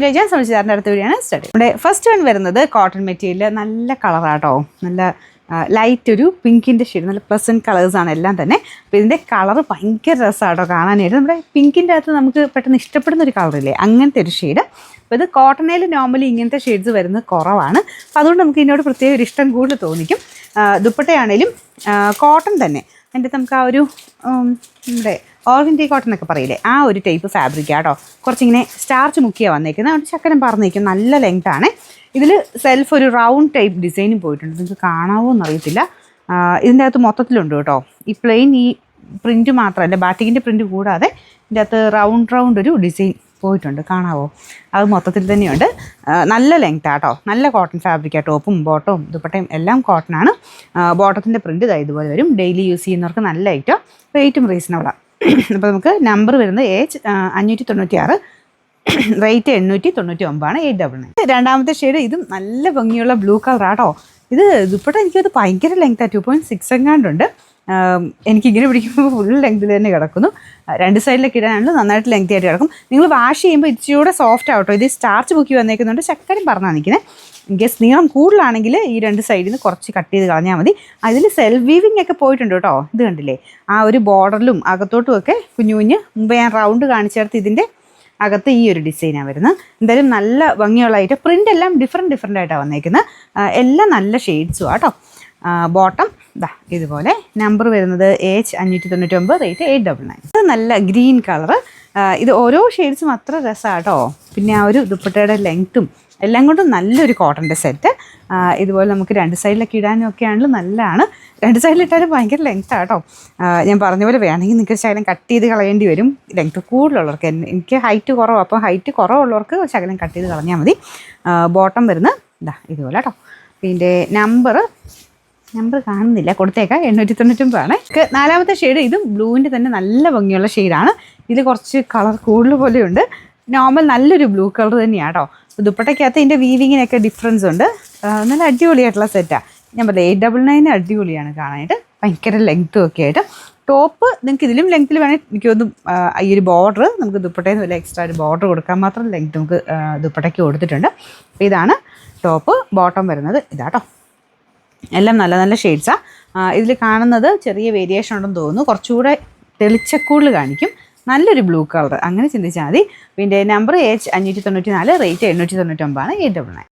ഞാൻ സംബന്ധിച്ചാറിൻ്റെ അടുത്ത വീഡിയോയാണ് സ്റ്റഡി. ഇവിടെ ഫസ്റ്റ് വൺ വരുന്നത് കോട്ടൺ മെറ്റീരിയൽ, നല്ല കളറാട്ടോ, നല്ല ലൈറ്റ് ഒരു പിങ്കിൻ്റെ ഷെയ്ഡ്, നല്ല പ്ലസൻറ്റ് കളേഴ്സാണ് എല്ലാം തന്നെ. അപ്പോൾ ഇതിൻ്റെ കളറ് ഭയങ്കര രസമാട്ടോ കാണാനായിട്ട്. നമ്മുടെ പിങ്കിൻ്റെ അകത്ത് നമുക്ക് പെട്ടെന്ന് ഇഷ്ടപ്പെടുന്ന ഒരു കളറില്ലേ, അങ്ങനത്തെ ഒരു ഷെയ്ഡ്. അപ്പോൾ ഇത് കോട്ടണിൽ നോർമലി ഇങ്ങനത്തെ ഷെയ്ഡ്സ് വരുന്നത് കുറവാണ്. അപ്പോൾ അതുകൊണ്ട് നമുക്ക് ഇതിനോട് പ്രത്യേക ഒരു ഇഷ്ടം കൂടുതൽ തോന്നിക്കും. ദുപ്പട്ടയാണേലും കോട്ടൺ തന്നെ, അതിൻ്റെ നമുക്ക് ആ ഒരു നമ്മുടെ ഓർഗൻഡി കോട്ടൺ എന്നൊക്കെ പറയില്ലേ, ആ ഒരു ടൈപ്പ് ഫാബ്രിക്കാട്ടോ. കുറച്ചിങ്ങനെ സ്റ്റാർച്ച് മുക്കിയാണ് വന്നേക്കുന്നത്, അതുകൊണ്ട് ചക്കരം പറഞ്ഞേക്കും. നല്ല ലെങ്താണ്. ഇതിൽ സെൽഫ് ഒരു റൗണ്ട് ടൈപ്പ് ഡിസൈനും പോയിട്ടുണ്ട്, നിങ്ങൾക്ക് കാണാവോ എന്നറിയത്തില്ല. ഇതിൻ്റെ അകത്ത് മൊത്തത്തിലുണ്ട് കേട്ടോ. ഈ പ്ലെയിൻ ഈ പ്രിൻറ്റ് മാത്രമല്ല, ബാറ്റിക്കിൻ്റെ പ്രിൻറ്റ് കൂടാതെ ഇതിൻ്റെ അകത്ത് റൗണ്ട് ഒരു ഡിസൈൻ പോയിട്ടുണ്ട്, കാണാവോ? അത് മൊത്തത്തിൽ തന്നെയുണ്ട്. നല്ല ലെങ്ത്താട്ടോ, നല്ല കോട്ടൺ ഫാബ്രിക്കാ. ടോപ്പും ബോട്ടവും ദുപ്പട്ടയും എല്ലാം കോട്ടണാണ്. ബോട്ടത്തിൻ്റെ പ്രിൻറ്റ് ഇതുപോലെ വരും. ഡെയിലി യൂസ് ചെയ്യുന്നവർക്ക് നല്ല ഐറ്റം, റേറ്റും റീസണബിളാണ്. അപ്പോൾ നമുക്ക് നമ്പർ വരുന്നത് ഏജ് 596, റേറ്റ് 899, 899. രണ്ടാമത്തെ ഷെയ്ഡ് ഇതും നല്ല ഭംഗിയുള്ള ബ്ലൂ കളറാട്ടോ. ഇത് ദുപ്പട്ട എനിക്കത് ഭയങ്കര ലെങ്ത്താണ്, 2.6 എങ്ങാണ്ടുണ്ട്. എനിക്കിങ്ങനെ പിടിക്കുമ്പോൾ ഫുൾ ലെങ്ത്തിൽ തന്നെ കിടക്കുന്നു. രണ്ട് സൈഡിലൊക്കെ ഇടാനാണ് നന്നായിട്ട് ലെങ്തി ആയിട്ട് കിടക്കും. നിങ്ങൾ വാഷ് ചെയ്യുമ്പോൾ ഇച്ചിരിയൂടെ സോഫ്റ്റ് ആവട്ടോ. ഇത് സ്റ്റാർച്ച് മുക്കി വന്നേക്കുന്നുണ്ട്, ചക്കരം പറഞ്ഞാൽ നിൽക്കുന്നത്. ഇൻ കേസ് നീളം കൂടുതലാണെങ്കിൽ ഈ രണ്ട് സൈഡിൽ നിന്ന് കുറച്ച് കട്ട് ചെയ്ത് കളഞ്ഞാൽ മതി. അതിൽ സെൽഫ് വീവിങ് ഒക്കെ പോയിട്ടുണ്ട് കേട്ടോ. ഇത് കണ്ടില്ലേ, ആ ഒരു ബോർഡറിലും അകത്തോട്ടും ഒക്കെ കുഞ്ഞു മുമ്പ് ഞാൻ റൗണ്ട് കാണിച്ചെടുത്ത് ഇതിൻ്റെ അകത്ത് ഈ ഒരു ഡിസൈനാണ് വരുന്നത്. എന്തായാലും നല്ല ഭംഗിയുള്ളതായിട്ട് പ്രിൻ്റ് എല്ലാം ഡിഫറെൻ്റ് ആയിട്ടാണ് വന്നേക്കുന്നത്. എല്ലാം നല്ല ഷെയ്ഡ്സും ആട്ടോ. ബോട്ടം ഇതുപോലെ. നമ്പർ വരുന്നത് ഏജ് 599, റേറ്റ് 899. ഇത് നല്ല ഗ്രീൻ കളറ്. ഇത് ഓരോ ഷെയ്ഡ്സും അത്ര രസമാട്ടോ. പിന്നെ ആ ഒരു ദുപ്പട്ടയുടെ ലെങ്ത്തും എല്ലാം കൊണ്ടും നല്ലൊരു കോട്ടൻ്റെ സെറ്റ്. ഇതുപോലെ നമുക്ക് രണ്ട് സൈഡിലൊക്കെ ഇടാനും ഒക്കെ ആണെങ്കിലും നല്ലതാണ്. രണ്ട് സൈഡിലിട്ടാലും ഭയങ്കര ലെങ്ത്താട്ടോ. ഞാൻ പറഞ്ഞ പോലെ വേണമെങ്കിൽ നിങ്ങൾക്ക് ശകലം കട്ട് ചെയ്ത് കളയേണ്ടി വരും, ലെങ്ത്ത് കൂടുതലുള്ളവർക്ക്. എനിക്ക് ഹൈറ്റ് കുറവാണ്, അപ്പോൾ ഹൈറ്റ് കുറവുള്ളവർക്ക് ശകലം കട്ട് ചെയ്ത് കളഞ്ഞാൽ മതി. ബോട്ടം വരുന്നത് ഇതുപോലെ കേട്ടോ. പിന്നെ നമ്പർ കാണുന്നില്ല, കൊടുത്തേക്കാം. 899. നാലാമത്തെ ഷെയ്ഡ് ഇതും ബ്ലൂവിൻ്റെ തന്നെ നല്ല ഭംഗിയുള്ള ഷെയ്ഡാണ്. ഇത് കുറച്ച് കളർ കൂടുതൽ പോലെയുണ്ട്. നോർമൽ നല്ലൊരു ബ്ലൂ കളർ തന്നെയാണ് കേട്ടോ. ദുപ്പട്ടയ്ക്കകത്ത് ഇതിൻ്റെ വീവിങ്ങിനൊക്കെ ഡിഫറൻസ് ഉണ്ട്. നല്ല അടിപൊളിയായിട്ടുള്ള സെറ്റാണ്. ഞാൻ പറഞ്ഞത് 899 അടിപൊളിയാണ് കാണാനായിട്ട്, ഭയങ്കര ലെങ്ത്തും ഒക്കെ ആയിട്ട്. ടോപ്പ് നിങ്ങൾക്ക് ഇതിലും ലെങ്ത്തിൽ വേണമെങ്കിൽ എനിക്കൊന്നും ഈ ഒരു ബോർഡർ നമുക്ക് ദുപ്പട്ടയിൽ നിന്ന് എക്സ്ട്രാ ഒരു ബോർഡർ കൊടുക്കാൻ മാത്രം ലെങ്ത്ത് നമുക്ക് ദുപ്പട്ടയ്ക്ക് കൊടുത്തിട്ടുണ്ട്. അപ്പോൾ ഇതാണ് ടോപ്പ്. ബോട്ടം വരുന്നത് ഇതാട്ടോ. എല്ലാം നല്ല നല്ല ഷെയ്ഡ്സാണ്. ഇതിൽ കാണുന്നത് ചെറിയ വേരിയേഷൻ ഉണ്ടെന്ന് തോന്നുന്നു, കുറച്ചുകൂടെ തെളിച്ചക്കൂടിൽ കാണിക്കും. നല്ലൊരു ബ്ലൂ കളർ, അങ്ങനെ ചിന്തിച്ചാൽ മതി. പിന്നെ നമ്പർ ഏജ് 594, റേറ്റ് 899, 899.